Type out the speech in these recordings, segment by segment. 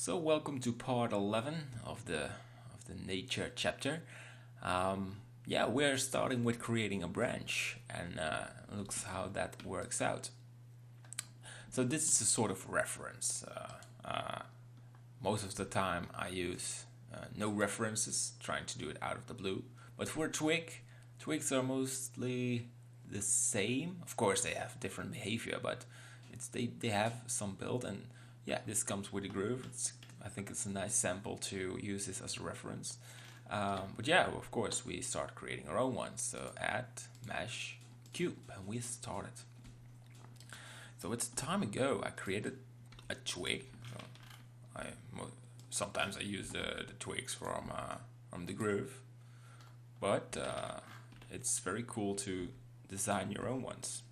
So welcome to part 11 of the nature chapter. Yeah, we're starting with creating a branch, and looks how that works out. So this is a sort of reference. Most of the time I use no references, trying to do it out of the blue. But for a twig, twigs are mostly the same. Of course, they have different behavior, but they have some build, and yeah, this comes with a groove. I think it's a nice sample to use this as a reference. But yeah, of course, we start creating our own ones. So add mesh cube, and we started. So it's time ago I created a twig. So sometimes I use the twigs from the groove, but it's very cool to design your own ones.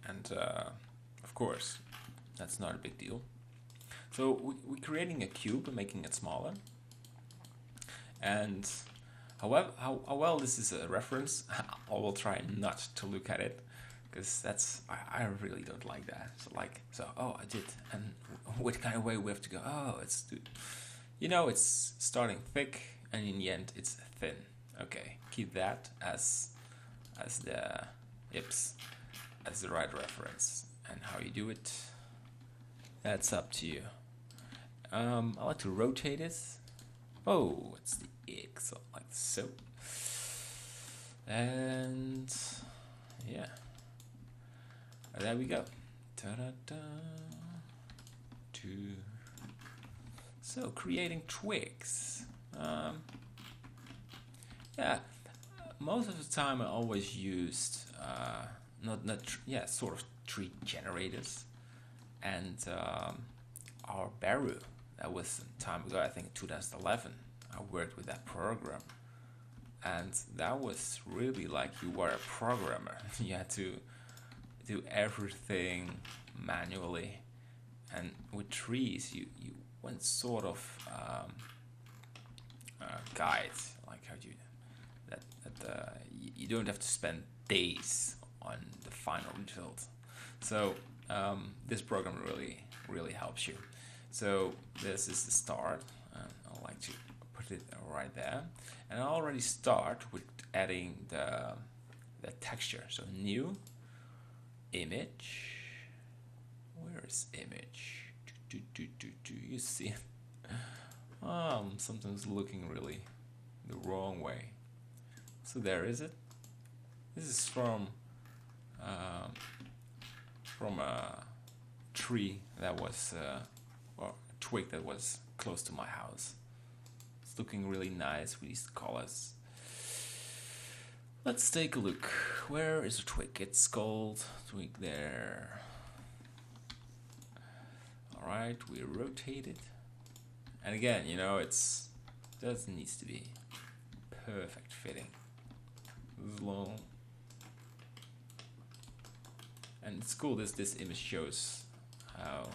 And of course, that's not a big deal. So we're creating a cube and making it smaller. And how well this is a reference, I will try not to look at it, because I really don't like that. Oh, I did, and what kind of way we have to go? Oh, it's starting thick, and in the end it's thin. Okay, keep that as the as the right reference, and how you do it, that's up to you. I like to rotate it. Oh, it's the egg, so like so. And yeah, there we go. Ta-da-da. So creating twigs. Yeah, most of the time I always used sort of tree generators, and our Baru. That was some time ago, I think 2011. I worked with that program, and that was really like you were a programmer. You had to do everything manually, and with trees you went sort of guide, like how do you you don't have to spend days on the final result. So this program really helps you. So this is the start, and I like to put it right there. And I already start with adding the texture. So new image. Where is image? Do you see it? Sometimes looking really the wrong way. So there is it. This is from a tree that was or a twig that was close to my house. It's looking really nice with these colors. Let's take a look. Where is the twig? It's called twig there. Alright, we rotate it. And again, it's doesn't need to be perfect fitting. This is long. And it's cool this image shows how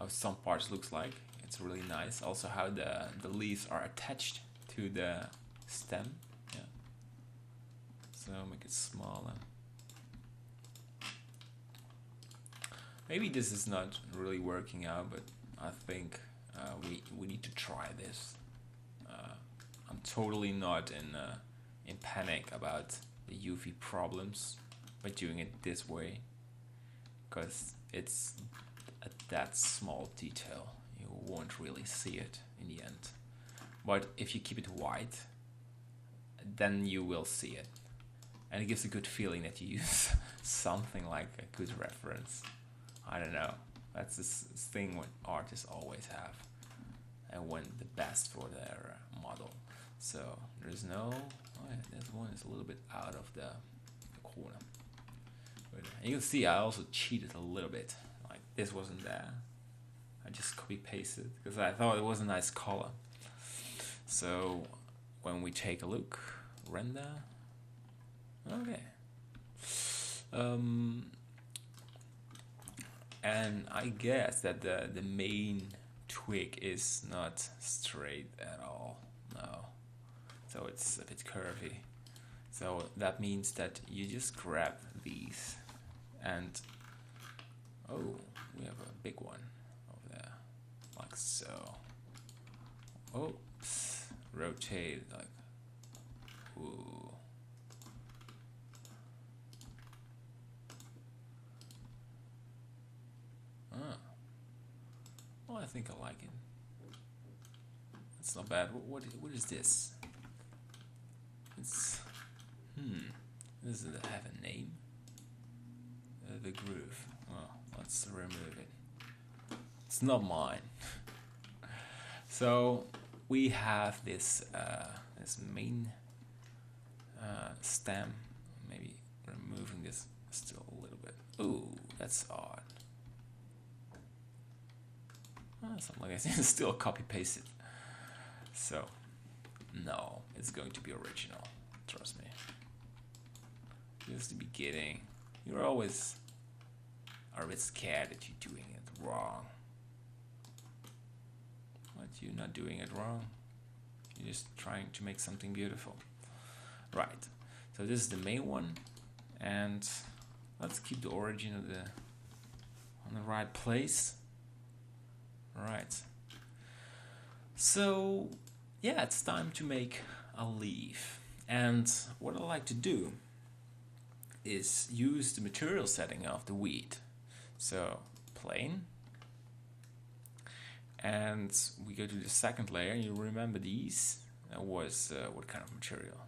some parts looks like. It's really nice. Also how the leaves are attached to the stem. Yeah. So make it smaller. Maybe this is not really working out, but I think we need to try this. I'm totally not in panic about the UV problems by doing it this way, because it's that small detail, you won't really see it in the end. But if you keep it white, then you will see it, and it gives a good feeling that you use something like a good reference. I don't know, that's this thing what artists always have, and want the best for their model. So there's no, this one is a little bit out of the corner, but you can see I also cheated a little bit. Like this wasn't there, I just copy pasted because I thought it was a nice color. So when we take a look, render, okay, and I guess that the main twig is not straight at all, no, so it's a bit curvy. So that means that you just grab these and Oh, we have a big one over there, like so. Oops, rotate like, ooh. Ah. Well, I think I like it. It's not bad. What is this? It's does it have a name? The groove. Well, let's remove it. It's not mine. So we have this this main stem. Maybe removing this still a little bit. Ooh, that's odd. Something like that. Still copy pasted. So no, it's going to be original. Trust me. This is the beginning. You're always a bit scared that you're doing it wrong. But you're not doing it wrong. You're just trying to make something beautiful. Right. So this is the main one, and let's keep the origin of the on the right place. Right. So yeah, it's time to make a leaf. And what I like to do is use the material setting of the wheat. So plain, and we go to the second layer. You remember these? That was what kind of material?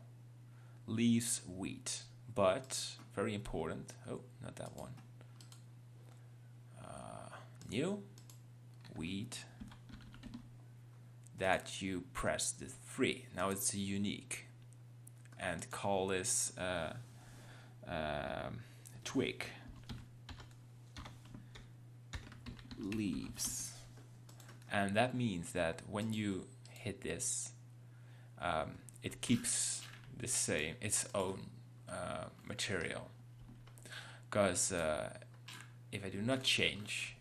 Leaves, wheat, but very important. Oh, not that one. New wheat. That you press the 3. Now it's unique, and call this twig. Leaves, and that means that when you hit this, it keeps the same, its own material. Because if I do not change,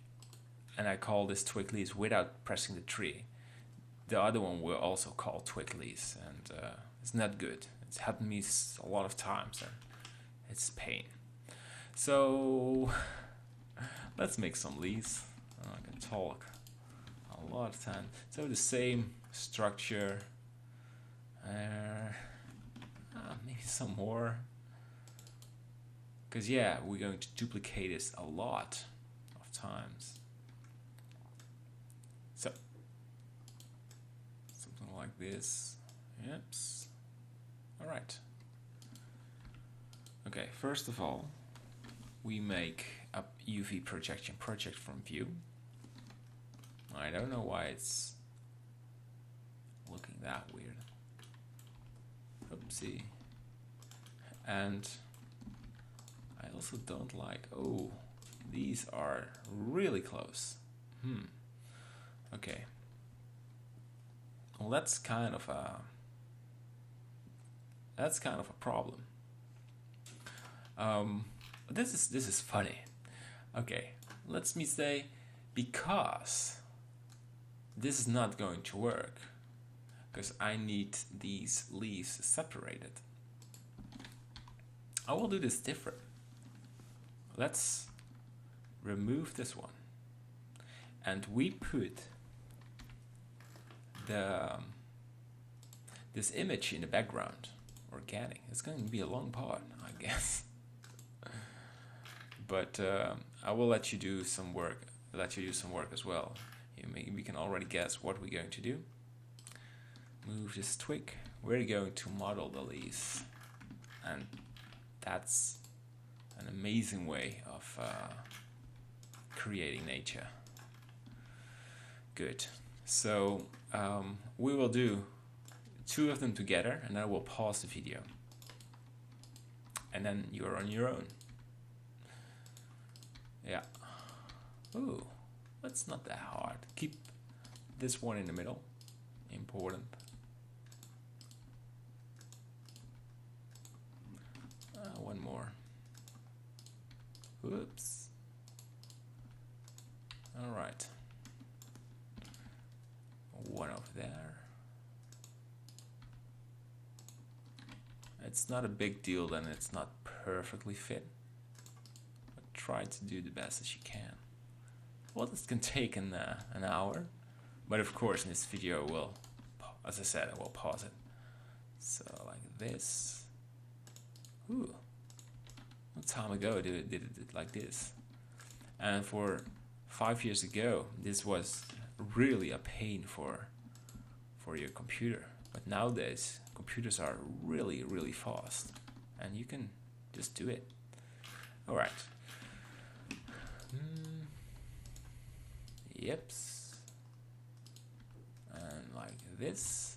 and I call this twig leaves without pressing the 3, the other one will also call twig leaves, and it's not good. It's happened to me a lot of times, and it's pain. So let's make some leaves. I can talk a lot of time. So the same structure. Maybe some more. Because yeah, we're going to duplicate this a lot of times. So something like this. Yep. All right. Okay. First of all, we make a UV projection project from view. I don't know why it's looking that weird. Oopsie. And I also don't like, oh, these are really close. Okay. Well, that's kind of a problem. This is funny. Okay, let me say, because this is not going to work, because I need these leaves separated. I will do this different. Let's remove this one, and we put this image in the background. Organic. It's going to be a long part, I guess. But I will let you do some work. Let you do some work as well. We can already guess what we're going to do. Move this twig. We're going to model the leaves, and that's an amazing way of creating nature. Good. So we will do 2 of them together, and then we'll pause the video, and then you're on your own. Yeah. Ooh, that's not that hard. Keep this one in the middle. Important. One more. Whoops. All right. One over there. It's not a big deal, then it's not perfectly fit. But try to do the best as you can. Well, this can take an hour, but of course in this video we'll, as I said, I will pause it. So like this. Ooh, what time ago did it like this? And for 5 years ago, this was really a pain for your computer. But nowadays, computers are really fast, and you can just do it. All right. Yeps. And like this.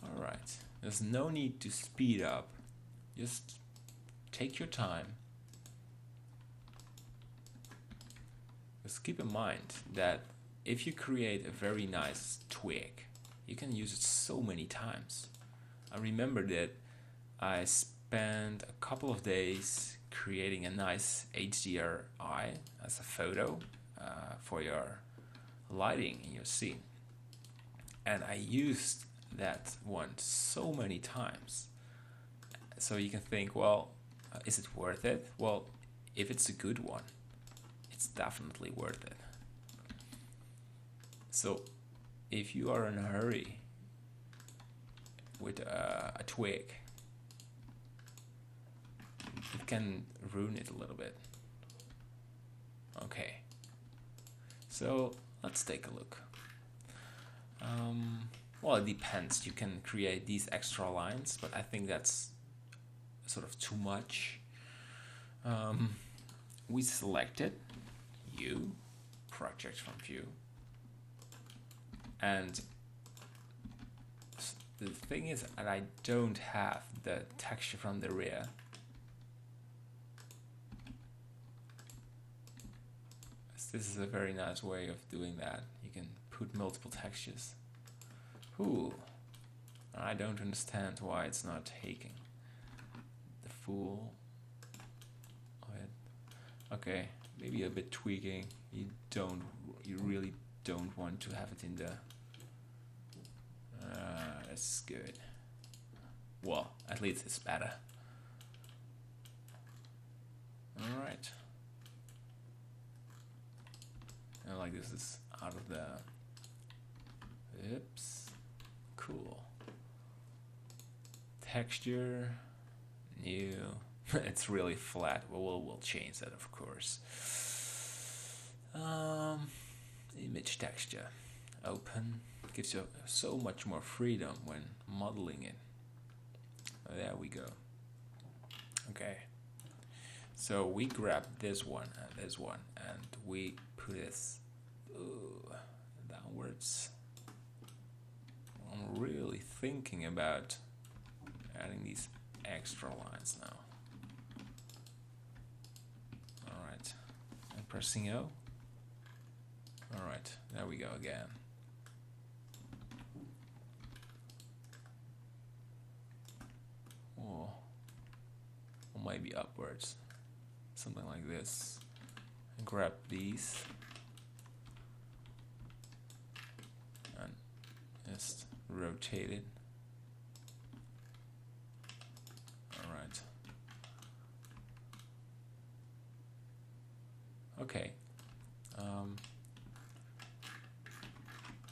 All right. There's no need to speed up. Just take your time. Just keep in mind that if you create a very nice twig, you can use it so many times. I remember that I spent a couple of days creating a nice HDRI as a photo for your lighting in your scene. And I used that one so many times. So you can think, well, is it worth it? Well, if it's a good one, it's definitely worth it. So if you are in a hurry with a twig, it can ruin it a little bit. Okay, so let's take a look. Well, it depends. You can create these extra lines, but I think that's sort of too much. We selected view, project from view, and the thing is that I don't have the texture from the rear. This is a very nice way of doing that. You can put multiple textures. Ooh, I don't understand why it's not taking the full of it. Okay, maybe a bit tweaking. You really don't want to have it in the. That's good. Well, at least it's better. All right. And like this is out of the. Oops. Cool. Texture. New. It's really flat. We'll change that, of course. Image texture. Open. Gives you so much more freedom when modeling it. There we go. Okay. So we grab this one and this one, and we put this downwards. I'm really thinking about adding these extra lines now. Alright, and pressing O. Alright, there we go again. Or maybe upwards. Something like this. And grab these. And just rotate it. Alright. Okay.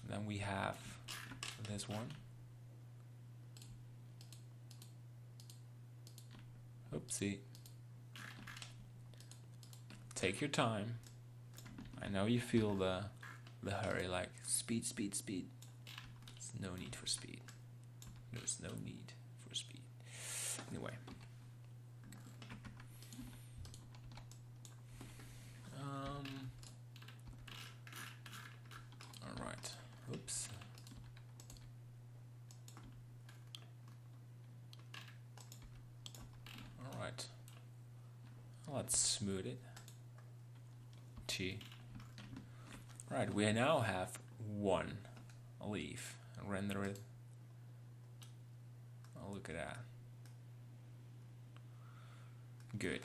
Then we have this one. Oopsie. Take your time. I know you feel the hurry, like speed, speed, speed. There's no need for speed. There's no need for speed. Anyway. All right. Oops. All right. Let's smooth it. T. Right. We now have one leaf. Render it. Oh, look at that. Good.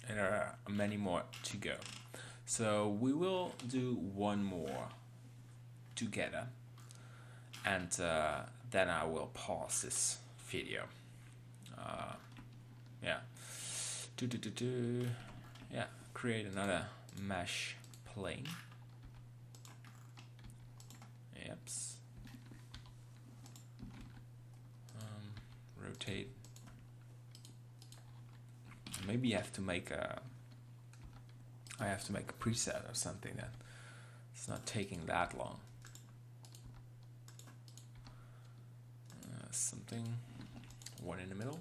And there are many more to go. So we will do one more together, and then I will pause this video. Yeah. Yeah. create another mesh plane. Yep. Rotate. Maybe you have to make a. I have to make a preset or something that it's not taking that long. Something, one in the middle,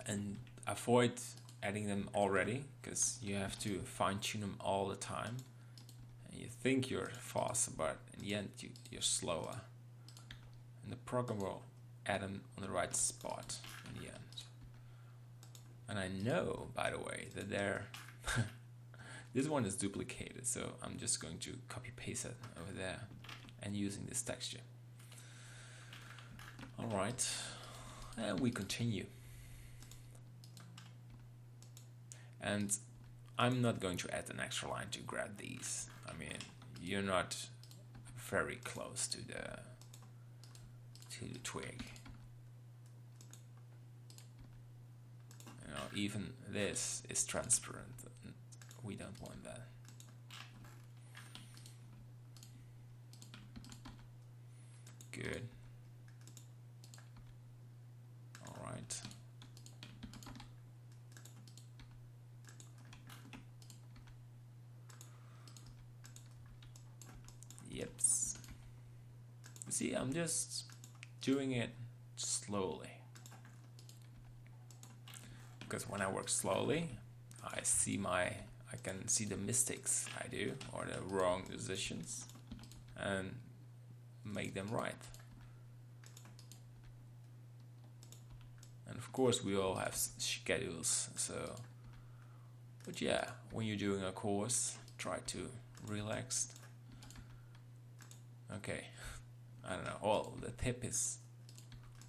and avoid adding them already, because you have to fine-tune them all the time, and you think you're faster, but in the end you're slower, and the program will add them on the right spot in the end. And I know, by the way, that they're this one is duplicated, so I'm just going to copy paste it over there and using this texture. Alright, and we continue. And I'm not going to add an extra line to grab these. I mean, you're not very close to the twig. You know, even this is transparent. We don't want that. Good. Alright. Yep. See, I'm just doing it slowly. Because when I work slowly, I can see the mistakes I do or the wrong decisions and make them right. And of course we all have schedules, so, but yeah, when you're doing a course, try to relax. Okay, I don't know, oh, the tip is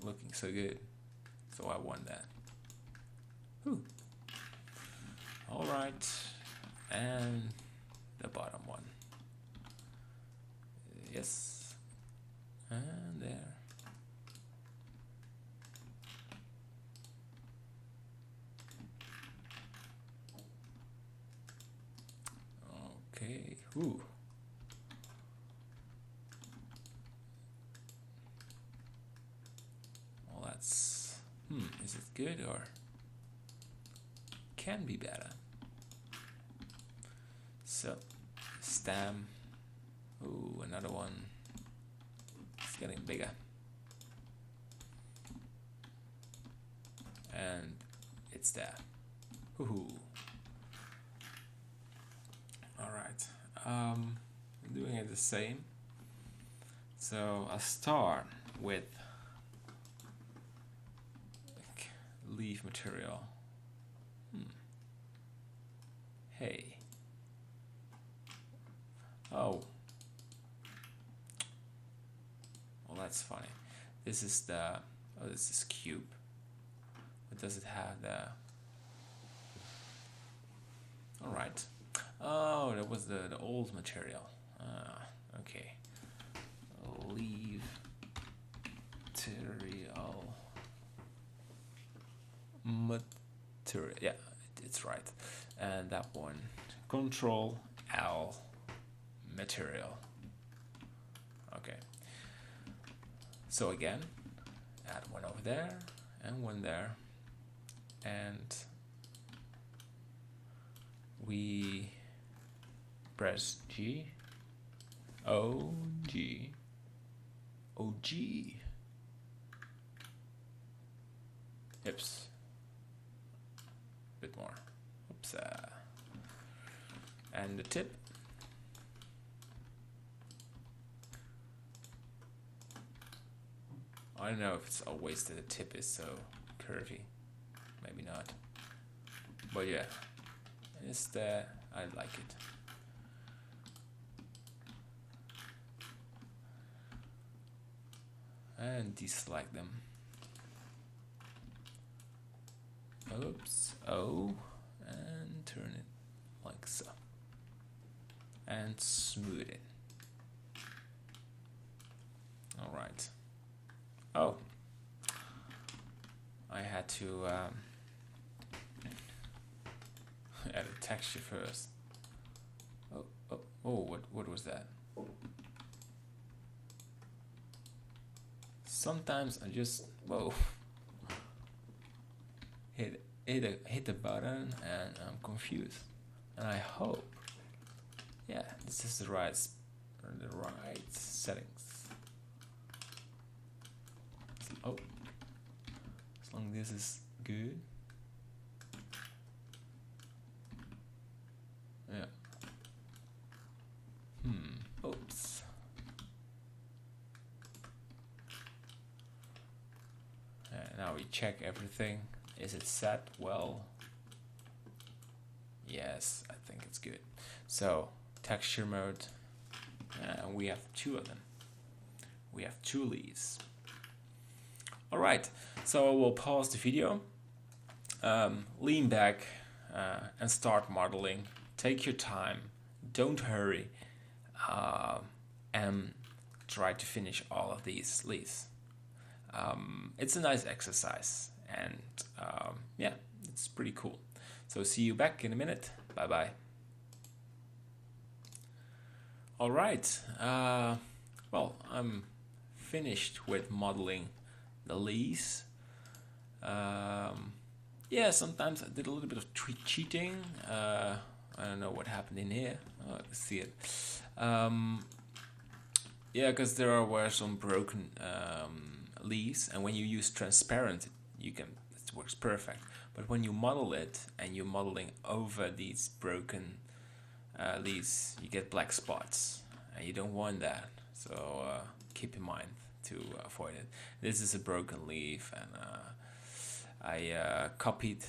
looking so good, so I want that. Whew. All right, and the bottom one. Yes, and there. Okay, ooh. Well, that's, is it good or can be better? So, stem, ooh, another one, it's getting bigger. And it's there, woohoo. Alright, I'm doing it the same. So I'll start with leaf material. Hey. Oh. Well, that's funny. This is the, oh, this is cube. But does it have the, alright. Oh, that was the old material. Okay. Leave material. Yeah, it's right. And that one. Control L material. Okay. So again, add one over there and one there. And we press G, O, G, O, G. Oops. Bit more. Oops. And the tip. I don't know if it's always that the tip is so curvy. Maybe not. But yeah, it's there. I like it. And deselect them. Oops. Oh, and turn it like so. And smooth it. All right. Oh, I had to add a texture first. Oh, what was that? Sometimes I just hit the button and I'm confused. And I hope, yeah, this is the right settings. Oh, as long as this is good. Yeah. Oops. Now we check everything. Is it set? Well, yes, I think it's good. So texture mode, and we have two of them. We have two leaves. All right, so I will pause the video, lean back, and start modeling. Take your time, don't hurry, and try to finish all of these leaves. It's a nice exercise, and yeah, it's pretty cool. So see you back in a minute. Bye bye. All right, well, I'm finished with modeling the leaves. Yeah, sometimes I did a little bit of cheating. I don't know what happened in here. Oh, I can see it. Yeah, because there were some broken leaves, and when you use transparent, it works perfect. But when you model it and you're modeling over these broken leaves, you get black spots, and you don't want that. So keep in mind to avoid it. This is a broken leaf, and I copied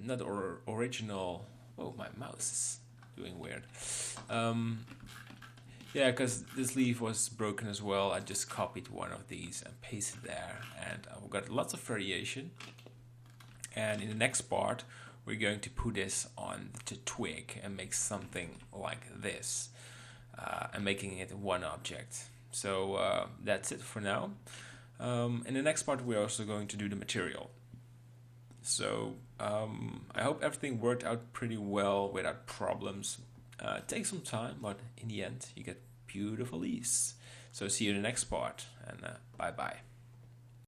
not original. Oh, my mouse is doing weird. Yeah, because this leaf was broken as well. I just copied one of these and pasted there, and I've got lots of variation. And in the next part, we're going to put this on the twig and make something like this, and making it one object. So that's it for now. In the next part, we're also going to do the material. So I hope everything worked out pretty well without problems. Take some time, but in the end, you get beautiful leaves. So see you in the next part, and bye bye.